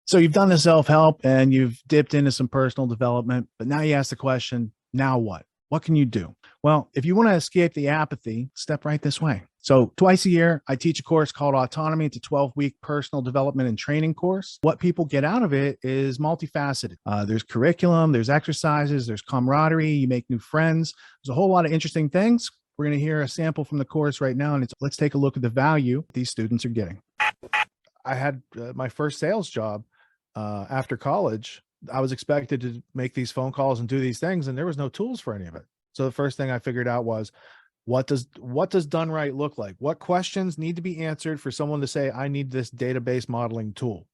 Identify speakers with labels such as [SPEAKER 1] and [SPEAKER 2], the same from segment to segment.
[SPEAKER 1] So you've done the self-help and you've dipped into some personal development, but now you ask the question, now what? What can you do? Well, if you want to escape the apathy, step right this way. So twice a year, I teach a course called Autonomy. It's a 12-week personal development and training course. What people get out of it is multifaceted. There's curriculum, there's exercises, there's camaraderie, you make new friends. There's a whole lot of interesting things. We're going to hear a sample from the course right now, and let's take a look at the value these students are getting. I had my first sales job after college. I was expected to make these phone calls and do these things, and there was no tools for any of it. So the first thing I figured out was, what does done right look like? What questions need to be answered for someone to say, I need this database modeling tool?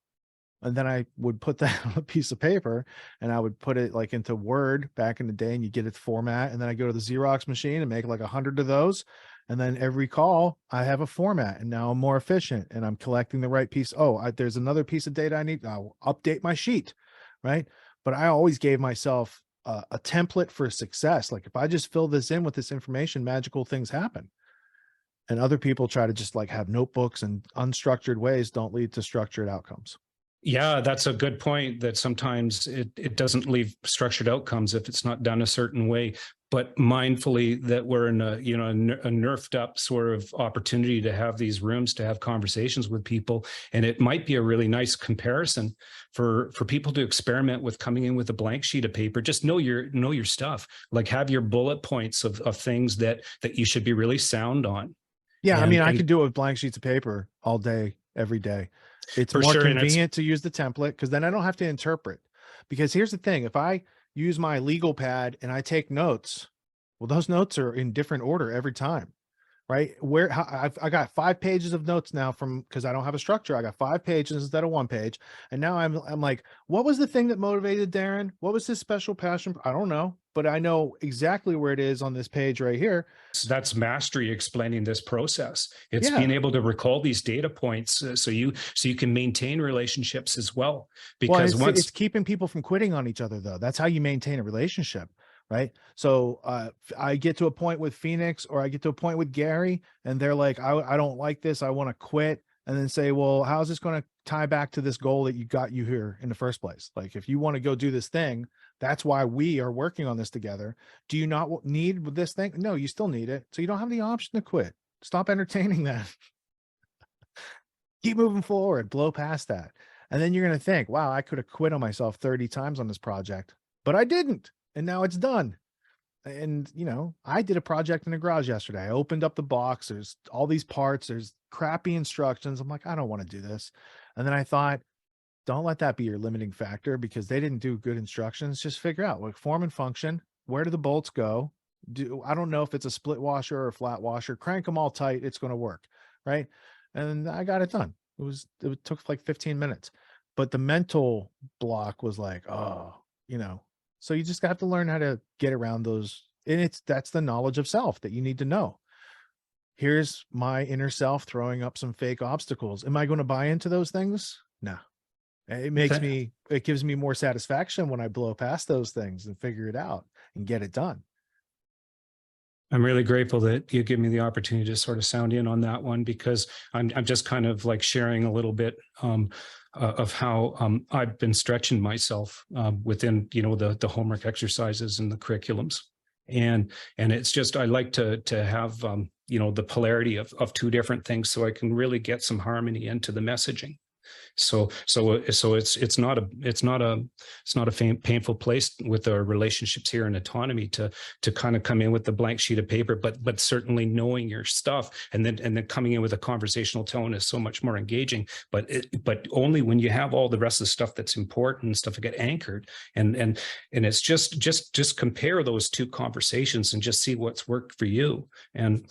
[SPEAKER 1] And then I would put that on a piece of paper and I would put it like into Word back in the day, and you get its format. And then I go to the Xerox machine and make like 100 of those. And then every call I have a format, and now I'm more efficient and I'm collecting the right piece. Oh, there's another piece of data I need. I'll update my sheet. Right. But I always gave myself a template for success. Like, if I just fill this in with this information, magical things happen. And other people try to just like have notebooks, and unstructured ways don't lead to structured outcomes.
[SPEAKER 2] Yeah, that's a good point, that sometimes it doesn't leave structured outcomes if it's not done a certain way. But mindfully that we're in a nerfed up sort of opportunity to have these rooms, to have conversations with people. And it might be a really nice comparison for people to experiment with coming in with a blank sheet of paper. Just know your stuff, like have your bullet points of things that you should be really sound on.
[SPEAKER 1] Yeah, I mean, I could do it with blank sheets of paper all day, every day. It's more convenient to use the template, because then I don't have to interpret. Because here's the thing, if I use my legal pad and I take notes, well, those notes are in different order every time, right? I got 5 pages of notes now because I don't have a structure. I got 5 pages instead of 1 page. And now I'm like, what was the thing that motivated Darren? What was his special passion? I don't know, but I know exactly where it is on this page right here.
[SPEAKER 2] That's mastery explaining this process. It's being able to recall these data points so you can maintain relationships as well. Because
[SPEAKER 1] it's keeping people from quitting on each other, though. That's how you maintain a relationship. Right. So I get to a point with Phoenix, or I get to a point with Gary, and they're like, I don't like this. I want to quit. And then say, well, how's this going to tie back to this goal that got you here in the first place? Like, if you want to go do this thing, that's why we are working on this together. Do you not need this thing? No, you still need it. So you don't have the option to quit. Stop entertaining that. Keep moving forward, blow past that. And then you're going to think, wow, I could have quit on myself 30 times on this project, but I didn't. And now it's done. And, I did a project in the garage yesterday. I opened up the box. There's all these parts. There's crappy instructions. I'm like, I don't want to do this. And then I thought, don't let that be your limiting factor, because they didn't do good instructions. Just figure out like form and function. Where do the bolts go? I don't know if it's a split washer or a flat washer. Crank them all tight. It's going to work. Right. And I got it done. It took like 15 minutes, but the mental block was like, so you just have to learn how to get around those. And that's the knowledge of self that you need to know. Here's my inner self throwing up some fake obstacles. Am I going to buy into those things? No. It gives me more satisfaction when I blow past those things and figure it out and get it done.
[SPEAKER 2] I'm really grateful that you give me the opportunity to sort of sound in on that one, because I'm just kind of like sharing a little bit of how I've been stretching myself within, the homework exercises and the curriculums. And it's just, I like to have, the polarity of 2 different things, so I can really get some harmony into the messaging. So it's not a painful place with our relationships here in autonomy to kind of come in with the blank sheet of paper, but certainly knowing your stuff and then coming in with a conversational tone is so much more engaging. But only when you have all the rest of the stuff that's important, stuff that get anchored, and it's just compare those 2 conversations and just see what's worked for you. And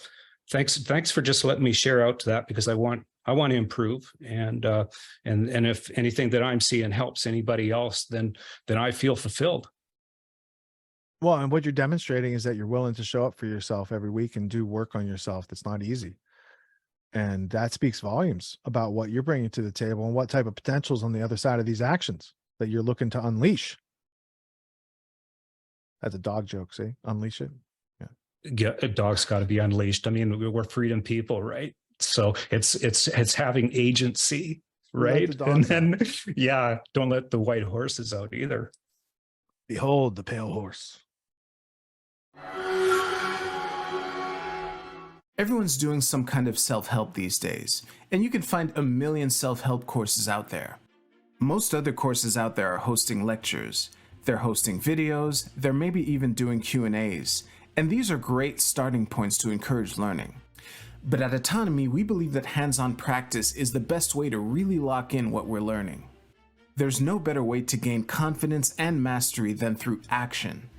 [SPEAKER 2] thanks for just letting me share out to that, because I want to improve, and if anything that I'm seeing helps anybody else, then I feel fulfilled.
[SPEAKER 1] Well, and what you're demonstrating is that you're willing to show up for yourself every week and do work on yourself. That's not easy. And that speaks volumes about what you're bringing to the table and what type of potentials on the other side of these actions that you're looking to unleash. That's a dog joke, see? Unleash it.
[SPEAKER 2] Yeah, a dog's got to be unleashed. I mean, we're freedom people, right? So it's having agency. right?
[SPEAKER 1] the
[SPEAKER 2] And
[SPEAKER 1] dogs
[SPEAKER 2] then, yeah, don't let the white horses out either.
[SPEAKER 1] Behold the pale horse.
[SPEAKER 3] Everyone's doing some kind of self-help these days, and you can find a million self-help courses out there. Most other courses out there are hosting lectures. They're hosting videos, they're maybe even doing Q&As, and these are great starting points to encourage learning. But at AUTONOMY, we believe that hands-on practice is the best way to really lock in what we're learning. There's no better way to gain confidence and mastery than through action.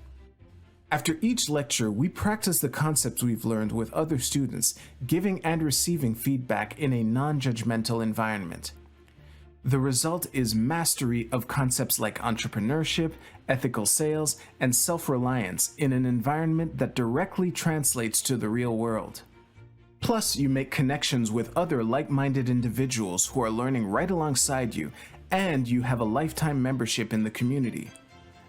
[SPEAKER 3] After each lecture, we practice the concepts we've learned with other students, giving and receiving feedback in a non-judgmental environment. The result is mastery of concepts like entrepreneurship, ethical sales, and self-reliance in an environment that directly translates to the real world. Plus, you make connections with other like-minded individuals who are learning right alongside you, and you have a lifetime membership in the community.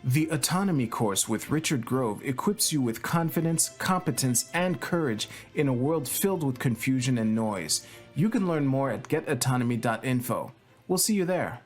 [SPEAKER 3] The AUTONOMY course with Richard Grove equips you with confidence, competence, and courage in a world filled with confusion and noise. You can learn more at getautonomy.info. We'll see you there.